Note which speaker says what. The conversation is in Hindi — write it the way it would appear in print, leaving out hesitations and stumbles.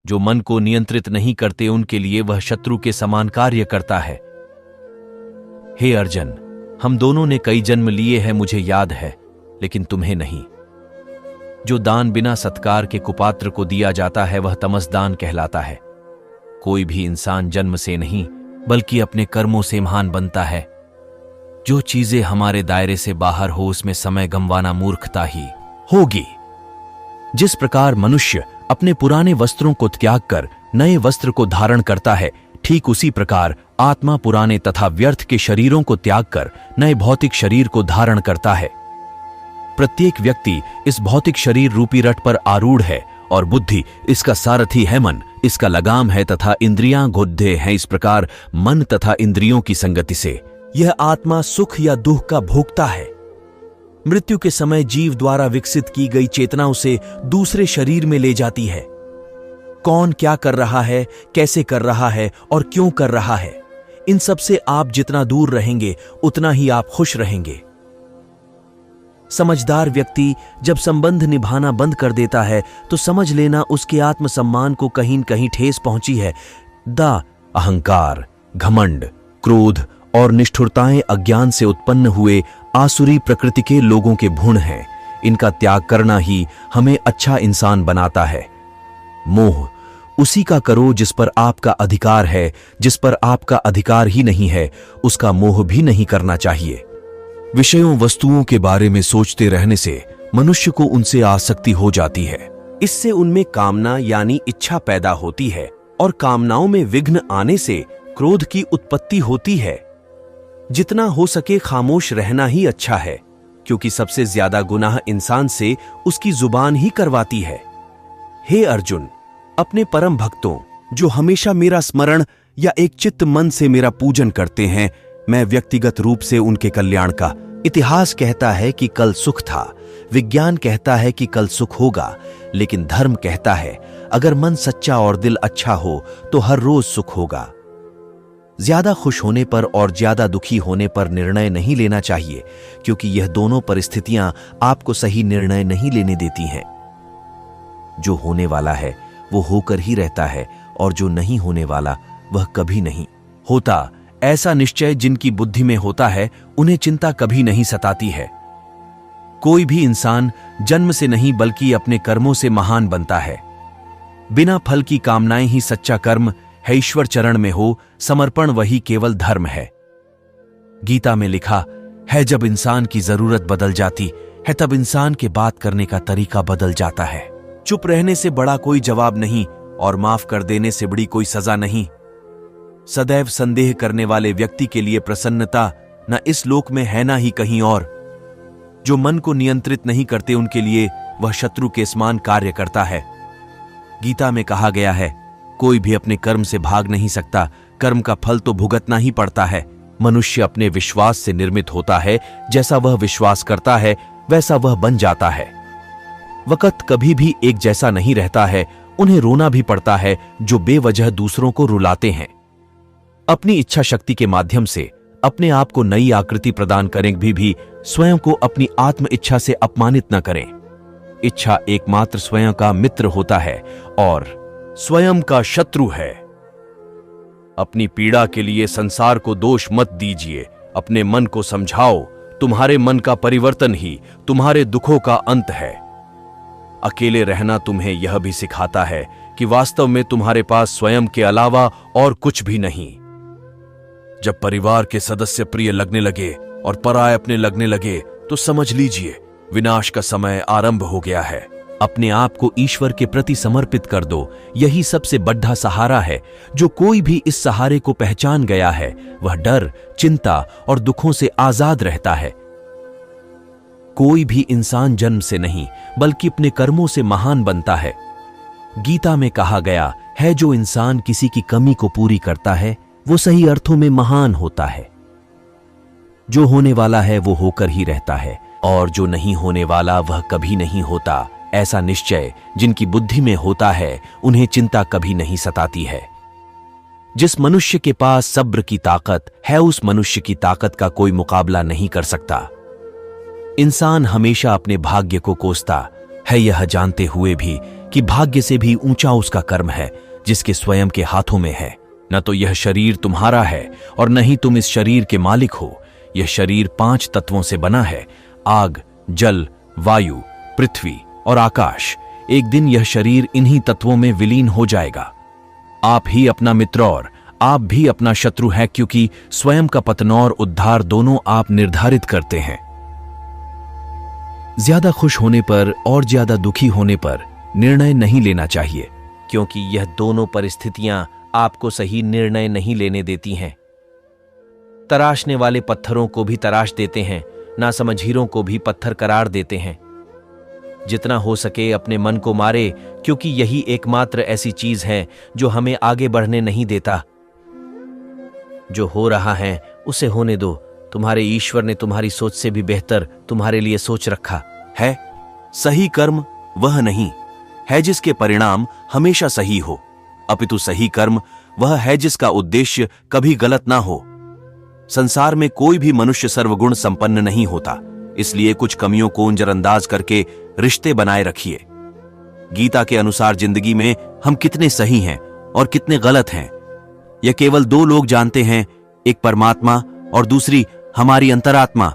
Speaker 1: जो मन को नियंत्रित नहीं करते उनके लिए वह शत्रु के समान कार्य करता है। हे अर्जुन, हम दोनों ने कई जन्म लिए हैं, मुझे याद है, लेकिन तुम्हें नहीं। जो दान बिना सत्कार के कुपात्र को दिया जाता है वह तमस दान कहलाता है। कोई भी इंसान जन्म से नहीं बल्कि अपने कर्मों से महान बनता है। जो चीजें हमारे दायरे से बाहर हो उसमें समय गंवाना मूर्खता ही होगी। जिस प्रकार मनुष्य अपने पुराने वस्त्रों को त्याग कर नए वस्त्र को धारण करता है, ठीक उसी प्रकार आत्मा पुराने तथा व्यर्थ के शरीरों को त्याग कर नए भौतिक शरीर को धारण करता है। प्रत्येक व्यक्ति इस भौतिक शरीर रूपी रथ पर आरूढ़ है और बुद्धि इसका सारथी है, मन इसका लगाम है तथा इंद्रियां घोड़े हैं। इस प्रकार मन तथा इंद्रियों की संगति से यह आत्मा सुख या दुख का भोक्ता है। मृत्यु के समय जीव द्वारा विकसित की गई चेतना उसे दूसरे शरीर में ले जाती है। कौन क्या कर रहा है, कैसे कर रहा है और क्यों कर रहा है, इन सब से आप जितना दूर रहेंगे उतना ही आप खुश रहेंगे। समझदार व्यक्ति जब संबंध निभाना बंद कर देता है तो समझ लेना उसके आत्मसम्मान को कहीं न कहीं ठेस पहुंची है। अहंकार, घमंड, क्रोध और निष्ठुरताएं अज्ञान से उत्पन्न हुए आसुरी प्रकृति के लोगों के भुण हैं। इनका त्याग करना ही हमें अच्छा इंसान बनाता है। मोह उसी का करो जिस पर आपका अधिकार है। जिस पर आपका अधिकार ही नहीं है उसका मोह भी नहीं करना चाहिए। विषयों वस्तुओं के बारे में सोचते रहने से मनुष्य को उनसे आसक्ति हो जाती है। इससे उनमें कामना यानी इच्छा पैदा होती है और कामनाओं में विघ्न आने से क्रोध की उत्पत्ति होती है। जितना हो सके खामोश रहना ही अच्छा है, क्योंकि सबसे ज्यादा गुनाह इंसान से उसकी जुबान ही करवाती है। हे अर्जुन, अपने परम भक्तों जो हमेशा मेरा स्मरण या एक चित्त मन से मेरा पूजन करते हैं, मैं व्यक्तिगत रूप से उनके कल्याण का। इतिहास कहता है कि कल सुख था, विज्ञान कहता है कि कल सुख होगा, लेकिन धर्म कहता है अगर मन सच्चा और दिल अच्छा हो तो हर रोज सुख होगा। ज्यादा खुश होने पर और ज्यादा दुखी होने पर निर्णय नहीं लेना चाहिए, क्योंकि यह दोनों परिस्थितियां आपको सही निर्णय नहीं लेने देती हैं। जो होने वाला है वो होकर ही रहता है और जो नहीं होने वाला वह कभी नहीं होता। ऐसा निश्चय जिनकी बुद्धि में होता है उन्हें चिंता कभी नहीं सताती है। कोई भी इंसान जन्म से नहीं बल्कि अपने कर्मों से महान बनता है। बिना फल की कामनाएं ही सच्चा कर्म है। ईश्वर चरण में हो समर्पण वही केवल धर्म है। गीता में लिखा है जब इंसान की जरूरत बदल जाती है तब इंसान के बात करने का तरीका बदल जाता है। चुप रहने से बड़ा कोई जवाब नहीं और माफ कर देने से बड़ी कोई सजा नहीं। सदैव संदेह करने वाले व्यक्ति के लिए प्रसन्नता न इस लोक में है ना ही कहीं और। जो मन को नियंत्रित नहीं करते उनके लिए वह शत्रु के समान कार्य करता है। गीता में कहा गया है कोई भी अपने कर्म से भाग नहीं सकता, कर्म का फल तो भुगतना ही पड़ता है। मनुष्य अपने विश्वास से निर्मित होता है, जैसा वह विश्वास करता है वैसा वह बन जाता है। वक़्त कभी भी एक जैसा नहीं रहता है, उन्हें रोना भी पड़ता है जो बेवजह दूसरों को रुलाते हैं। अपनी इच्छा शक्ति के माध्यम से अपने आप को नई आकृति प्रदान करें भी स्वयं को अपनी आत्म इच्छा से अपमानित न करें। इच्छा एकमात्र स्वयं का मित्र होता है और स्वयं का शत्रु है। अपनी पीड़ा के लिए संसार को दोष मत दीजिए, अपने मन को समझाओ। तुम्हारे मन का परिवर्तन ही तुम्हारे दुखों का अंत है। अकेले रहना तुम्हें यह भी सिखाता है कि वास्तव में तुम्हारे पास स्वयं के अलावा और कुछ भी नहीं। जब परिवार के सदस्य प्रिय लगने लगे और पराये अपने लगने लगे तो समझ लीजिए विनाश का समय आरंभ हो गया है। अपने आप को ईश्वर के प्रति समर्पित कर दो, यही सबसे बड़ा सहारा है। जो कोई भी इस सहारे को पहचान गया है वह डर, चिंता और दुखों से आजाद रहता है। कोई भी इंसान जन्म से नहीं बल्कि अपने कर्मों से महान बनता है। गीता में कहा गया है जो इंसान किसी की कमी को पूरी करता है वो सही अर्थों में महान होता है। जो होने वाला है वो होकर ही रहता है और जो नहीं होने वाला वह कभी नहीं होता। ऐसा निश्चय जिनकी बुद्धि में होता है उन्हें चिंता कभी नहीं सताती है। जिस मनुष्य के पास सब्र की ताकत है उस मनुष्य की ताकत का कोई मुकाबला नहीं कर सकता। इंसान हमेशा अपने भाग्य को कोसता है, यह जानते हुए भी कि भाग्य से भी ऊंचा उसका कर्म है जिसके स्वयं के हाथों में है। न तो यह शरीर तुम्हारा है और न ही तुम इस शरीर के मालिक हो। यह शरीर 5 तत्वों से बना है, आग, जल, वायु, पृथ्वी और आकाश। एक दिन यह शरीर इन्हीं तत्वों में विलीन हो जाएगा। आप ही अपना मित्र और आप भी अपना शत्रु है, क्योंकि स्वयं का पतन और उद्धार दोनों आप निर्धारित करते हैं। ज्यादा खुश होने पर और ज्यादा दुखी होने पर निर्णय नहीं लेना चाहिए, क्योंकि यह दोनों परिस्थितियां आपको सही निर्णय नहीं लेने देती हैं। तराशने वाले पत्थरों को भी तराश देते हैं, नासमझीरों को भी पत्थर करार देते हैं। जितना हो सके अपने मन को मारे, क्योंकि यही एकमात्र ऐसी चीज है जो हमें आगे बढ़ने नहीं देता। जो हो रहा है उसे होने दो। तुम्हारे ईश्वर ने तुम्हारी सोच से भी बेहतर तुम्हारे लिए सोच रखा है।
Speaker 2: सही कर्म वह नहीं है जिसके परिणाम हमेशा सही हो, अपितु सही कर्म वह है जिसका उद्देश्य कभी गलत ना हो। संसार में कोई भी मनुष्य सर्वगुण संपन्न नहीं होता, इसलिए कुछ कमियों को नजरअंदाज करके रिश्ते बनाए रखिए। गीता के अनुसार जिंदगी में हम कितने सही हैं और कितने गलत हैं, यह केवल 2 लोग जानते हैं, एक परमात्मा और दूसरी हमारी अंतरात्मा।